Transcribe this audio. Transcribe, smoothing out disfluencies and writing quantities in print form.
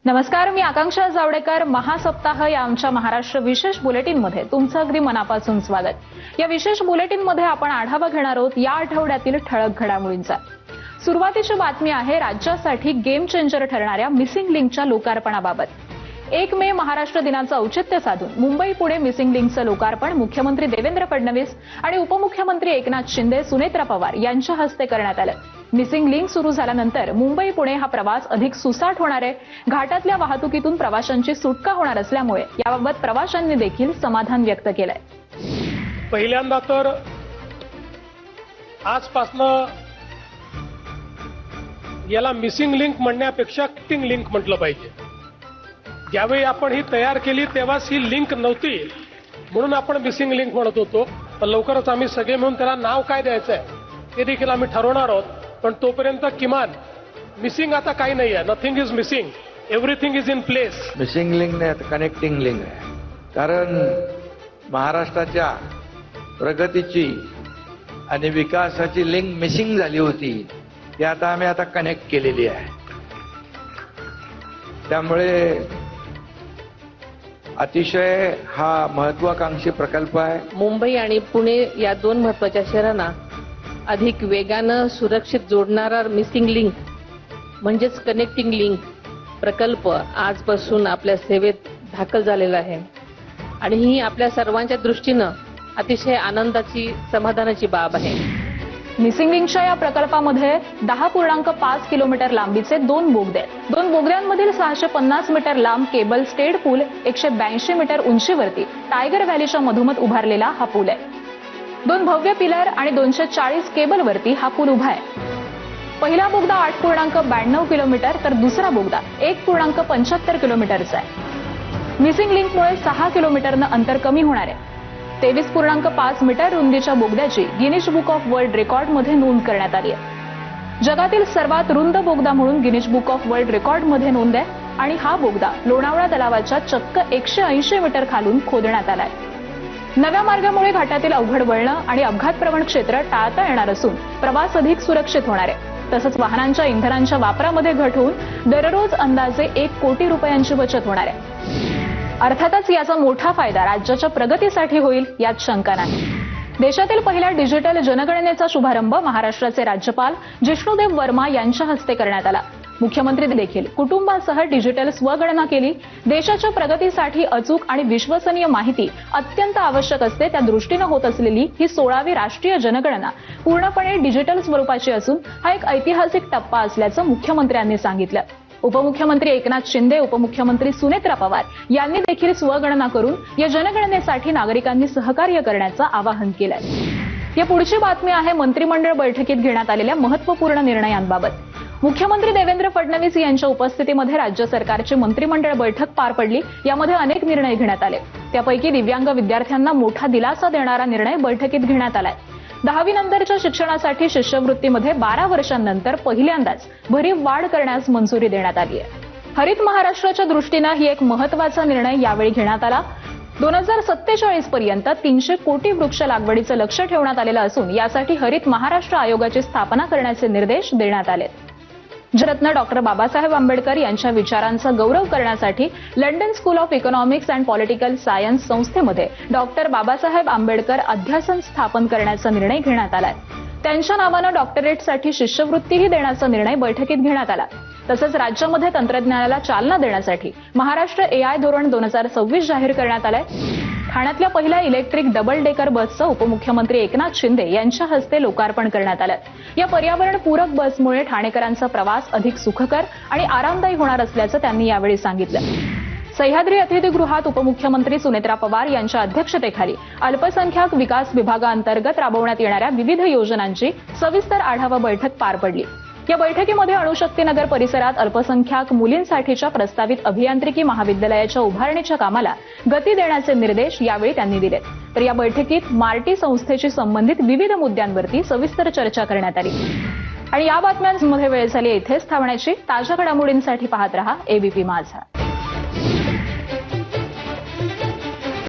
नमस्कार, मी आकांक्षा जावडेकर. महासप्ताह या आमच्या महाराष्ट्र विशेष बुलेटिनमध्ये तुमचं अगदी मनापासून स्वागत. या विशेष बुलेटिनमध्ये आपण आढावा घेणार आहोत या आठवड्यातील ठळक घडामोडींचा. सुरुवातीची बातमी आहे राज्यासाठी गेम चेंजर ठरणाऱ्या मिसिंग लिंकच्या लोकार्पणाबाबत. 1 मे महाराष्ट्र दिनाचं औचित्य साधून मुंबई पुणे मिसिंग लिंकचं लोकार्पण मुख्यमंत्री देवेंद्र फडणवीस आणि उपमुख्यमंत्री एकनाथ शिंदे, सुनेत्रा पवार यांच्या हस्ते करण्यात आलं. मिसिंग लिंक सुरू झाल्यानंतर मुंबई पुणे हा प्रवास अधिक सुसाट होणार आहे. घाटातल्या वाहतुकीतून प्रवाशांची सुटका होणार असल्यामुळे याबाबत प्रवाशांनी देखील समाधान व्यक्त केलंय. पहिल्यांदा तर आजपासनं याला मिसिंग लिंक म्हणण्यापेक्षा कनेक्टिंग लिंक म्हटलं पाहिजे. ज्यावेळी आपण ही तयार केली तेव्हाच ही लिंक नव्हती, म्हणून आपण मिसिंग लिंक म्हणत होतो. पण लवकरच आम्ही सगळे मिळून त्याला नाव काय द्यायचं आहे ते देखील आम्ही ठरवणार आहोत. पण तोपर्यंत किमान मिसिंग आता काही नाही आहे. Nothing is missing, everything is in place. Missing link नाही, आता कनेक्टिंग लिंक आहे. कारण महाराष्ट्राच्या प्रगतीची आणि विकासाची लिंक मिसिंग झाली होती, ती आता आम्ही कनेक्ट केलेली आहे. त्यामुळे अतिशय हा महत्वाकांक्षी प्रकल्प आहे. मुंबई आणि पुणे या दोन महत्वाच्या शहरांना अधिक वेगानं सुरक्षित जोडणारा मिसिंग लिंक म्हणजेच कनेक्टिंग लिंक प्रकल्प आजपासून आपल्या सेवेत दाखल झालेला आहे आणि ही आपल्या सर्वांच्या दृष्टीनं अतिशय आनंदाची, समाधानाची बाब आहे. मिसिंग लिंकच्या या प्रकल्पामध्ये 10.5 किलोमीटर लांबीचे 2 बोगदे आहेत. 2 बोगद्यांमधील 650 मीटर लांब केबल स्टेड पूल 182 मीटर उंचीवरती टायगर व्हॅलीच्या मधोमध उभारलेला हा पूल आहे. 2 भव्य पिलर आणि 240 केबलवरती हा पूल उभा आहे. पहिला बोगदा 8.92 किलोमीटर तर दुसरा बोगदा 1.75 किलोमीटरचा आहे. मिसिंग लिंकमुळे 6 किलोमीटरनं अंतर कमी होणार आहे. 23.5 मीटर रुंदीच्या बोगद्याची गिनीज बुक ऑफ वर्ल्ड रेकॉर्डमध्ये नोंद करण्यात आली आहे. जगातील सर्वात रुंद बोगदा म्हणून गिनीज बुक ऑफ वर्ल्ड रेकॉर्डमध्ये नोंद आहे आणि हा बोगदा लोणावळा तलावाच्या चक्क 180 मीटर खालून खोदण्यात आलाय. नव्या मार्गामुळे घाटातील अवघड वळणं आणि अपघातप्रवण क्षेत्र टाळता येणार असून प्रवास अधिक सुरक्षित होणार आहे. तसंच वाहनांच्या इंधनांच्या वापरामध्ये घट होऊन दररोज अंदाजे 1 कोटी रुपयांची बचत होणार आहे. अर्थातच याचा मोठा फायदा राज्याच्या प्रगतीसाठी होईल यात शंका नाही. देशातील पहिल्या डिजिटल जनगणनेचा शुभारंभ महाराष्ट्राचे राज्यपाल जिष्णुदेव वर्मा यांच्या हस्ते करण्यात आला. मुख्यमंत्री देखील कुटुंबासह डिजिटल स्वगणना केली. देशाच्या प्रगतीसाठी अचूक आणि विश्वसनीय माहिती अत्यंत आवश्यक असते. त्या दृष्टीनं होत असलेली ही 16वी राष्ट्रीय जनगणना पूर्णपणे डिजिटल स्वरूपाची असून हा एक ऐतिहासिक टप्पा असल्याचं मुख्यमंत्र्यांनी सांगितलं. उपमुख्यमंत्री एकनाथ शिंदे, उपमुख्यमंत्री सुनेत्रा पवार यांनी देखील स्वगणना करून या जनगणनेसाठी नागरिकांनी सहकार्य करण्याचं आवाहन केलंय. या पुढची बातमी आहे मंत्रिमंडळ बैठकीत घेण्यात आलेल्या महत्त्वपूर्ण निर्णयांबाबत. मुख्यमंत्री देवेंद्र फडणवीस यांच्या उपस्थितीमध्ये राज्य सरकारची मंत्रिमंडळ बैठक पार पडली. यामध्ये अनेक निर्णय घेण्यात आले. त्यापैकी दिव्यांग विद्यार्थ्यांना मोठा दिलासा देणारा निर्णय बैठकीत घेण्यात आलाय. 10वी नंतरच्या शिक्षणासाठी शिष्यवृत्तीमध्ये 12 वर्षांनंतर पहिल्यांदाच भरीव वाढ करण्यास मंजुरी देण्यात आली आहे. हरित महाराष्ट्राच्या दृष्टीनं ही एक महत्त्वाचा निर्णय यावेळी घेण्यात आला. 2047 पर्यंत 300 कोटी वृक्ष लागवडीचं लक्ष ठेवण्यात आलेलं असून यासाठी हरित महाराष्ट्र आयोगाची स्थापना करण्याचे निर्देश देण्यात आले. रत्न डॉक्टर बाबासाहेब आंबेडकर यांच्या विचारांचा गौरव करण्यासाठी London school of economics and political science संस्थेमध्ये डॉक्टर बाबासाहेब आंबेडकर अध्यासन स्थापन करण्याचा निर्णय घेण्यात आलाय. त्यांच्या नावानं डॉक्टरेटसाठी शिष्यवृत्तीही देण्याचा निर्णय बैठकीत घेण्यात आला. तसंच राज्यामध्ये तंत्रज्ञानाला चालना देण्यासाठी महाराष्ट्र AI धोरण 2026 जाहीर करण्यात आलंय. ठाण्यातल्या पहिल्या इलेक्ट्रिक डबल डेकर बसचं उपमुख्यमंत्री एकनाथ शिंदे यांच्या हस्ते लोकार्पण करण्यात आलं. या पर्यावरणपूरक बसमुळे ठाणेकरांचा प्रवास अधिक सुखकर आणि आरामदायी होणार असल्याचं त्यांनी यावेळी सांगितलं. सह्याद्री अतिथीगृहात उपमुख्यमंत्री सुनेत्रा पवार यांच्या अध्यक्षतेखाली अल्पसंख्याक विकास विभागाअंतर्गत राबवण्यात येणाऱ्या विविध योजनांची सविस्तर आढावा बैठक पार पडली. या बैठकीमध्ये अणुशक्तीनगर परिसरात अल्पसंख्याक मुलींसाठीच्या प्रस्तावित अभियांत्रिकी महाविद्यालयाच्या उभारणीच्या कामाला गती देण्याचे निर्देश यावेळी त्यांनी दिले. तर या बैठकीत मार्टी संस्थेशी संबंधित विविध मुद्द्यांवरती सविस्तर चर्चा करण्यात आली. आणि या बातम्यांमध्ये वेळ झाली इथेच थांबण्याची. ताज्या घडामोडींसाठी पाहत रहा ABP माझा.